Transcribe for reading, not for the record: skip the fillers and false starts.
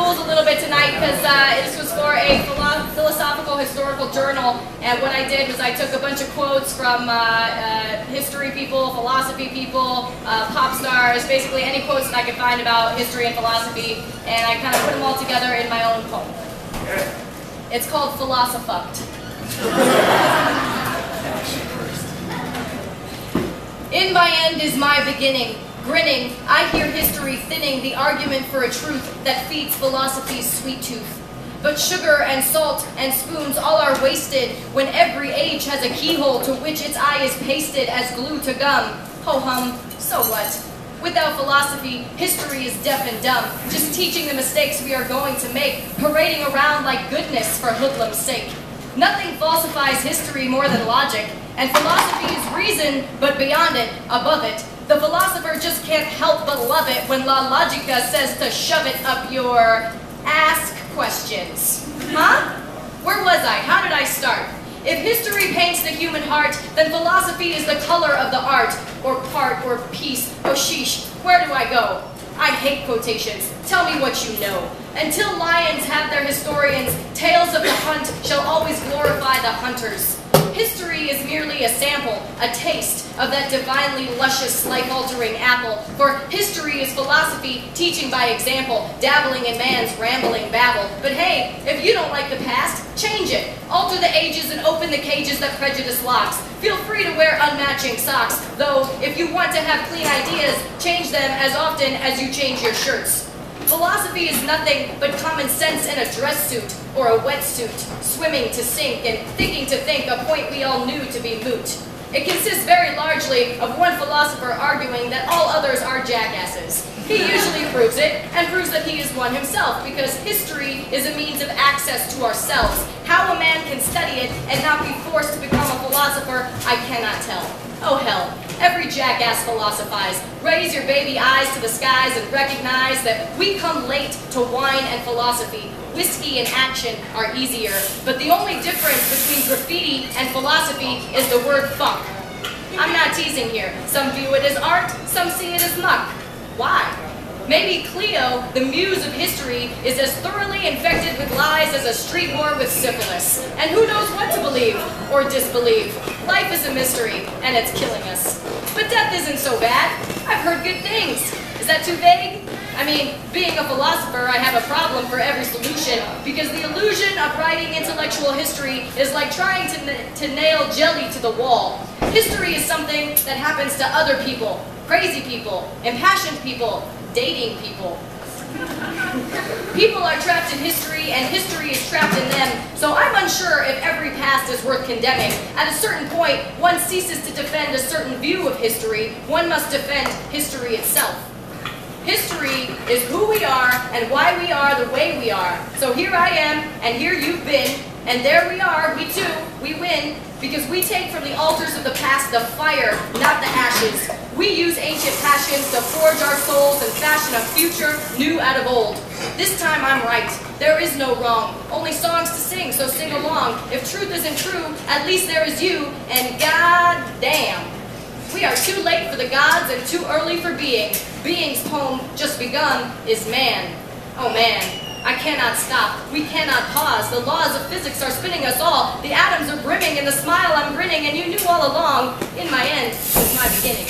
rules a little bit tonight because this was for a philosophical historical journal, and what I did was I took a bunch of quotes from history people, philosophy people, pop stars, basically any quotes that I could find about history and philosophy, and I kind of put them all together in my own poem. It's called Philoso-Fucked. In my end is my beginning. Grinning, I hear history thinning the argument for a truth that feeds philosophy's sweet tooth. But sugar and salt and spoons all are wasted when every age has a keyhole to which its eye is pasted as glue to gum. Ho-hum, so what? Without philosophy, history is deaf and dumb, just teaching the mistakes we are going to make, parading around like goodness for hoodlum's sake. Nothing falsifies history more than logic, and philosophy is reason, but beyond it, above it. The philosopher just can't help but love it when La Logica says to shove it up your ask questions. Huh? Where was I? How did I start? If history paints the human heart, then philosophy is the color of the art, or part, or piece. Oh sheesh, where do I go? I hate quotations. Tell me what you know. Until lions have their historians, tales of the hunt shall always glorify the hunters. History is merely a sample, a taste of that divinely luscious, life-altering apple. For history is philosophy, teaching by example, dabbling in man's rambling babble. But hey, if you don't like the past, change it. Alter the ages and open the cages that prejudice locks. Feel free to wear unmatching socks, though if you want to have clean ideas, change them as often as you change your shirts. Philosophy is nothing but common sense in a dress suit or a wetsuit, swimming to sink and thinking to think, a point we all knew to be moot. It consists very largely of one philosopher arguing that all others are jackasses. He usually proves it, and proves that he is one himself, because history is a means of access to ourselves. How a man can study it and not be forced to become a philosopher, I cannot tell. Oh hell, every jackass philosophize. Raise your baby eyes to the skies and recognize that we come late to wine and philosophy. Whiskey and action are easier, but the only difference between graffiti and philosophy is the word fuck. I'm not teasing here. Some view it as art, some see it as muck. Why? Maybe Cleo, the muse of history, is as thoroughly infected with lies as a street whore with syphilis. And who knows what to believe or disbelieve. Life is a mystery, and it's killing us. But death isn't so bad. I've heard good things. Is that too vague? I mean, being a philosopher, I have a problem for every solution, because the illusion of writing intellectual history is like trying to nail jelly to the wall. History is something that happens to other people, crazy people, impassioned people, dating people. People are trapped in history, and history is trapped in them, so I'm unsure if every past is worth condemning. At a certain point, one ceases to defend a certain view of history. One must defend history itself. History is who we are and why we are the way we are. So here I am, and here you've been, and there we are, we too, we win, because we take from the altars of the past the fire, not the ashes. We use ancient passions to forge our souls and fashion a future new out of old. This time I'm right. There is no wrong. Only songs to sing, so sing along. If truth isn't true, at least there is you, and god damn. We are too late for the gods and too early for being. Being's poem, just begun, is man. Oh man, I cannot stop. We cannot pause. The laws of physics are spinning us all. The atoms are brimming and the smile I'm grinning, and you knew all along, in my end, was my beginning.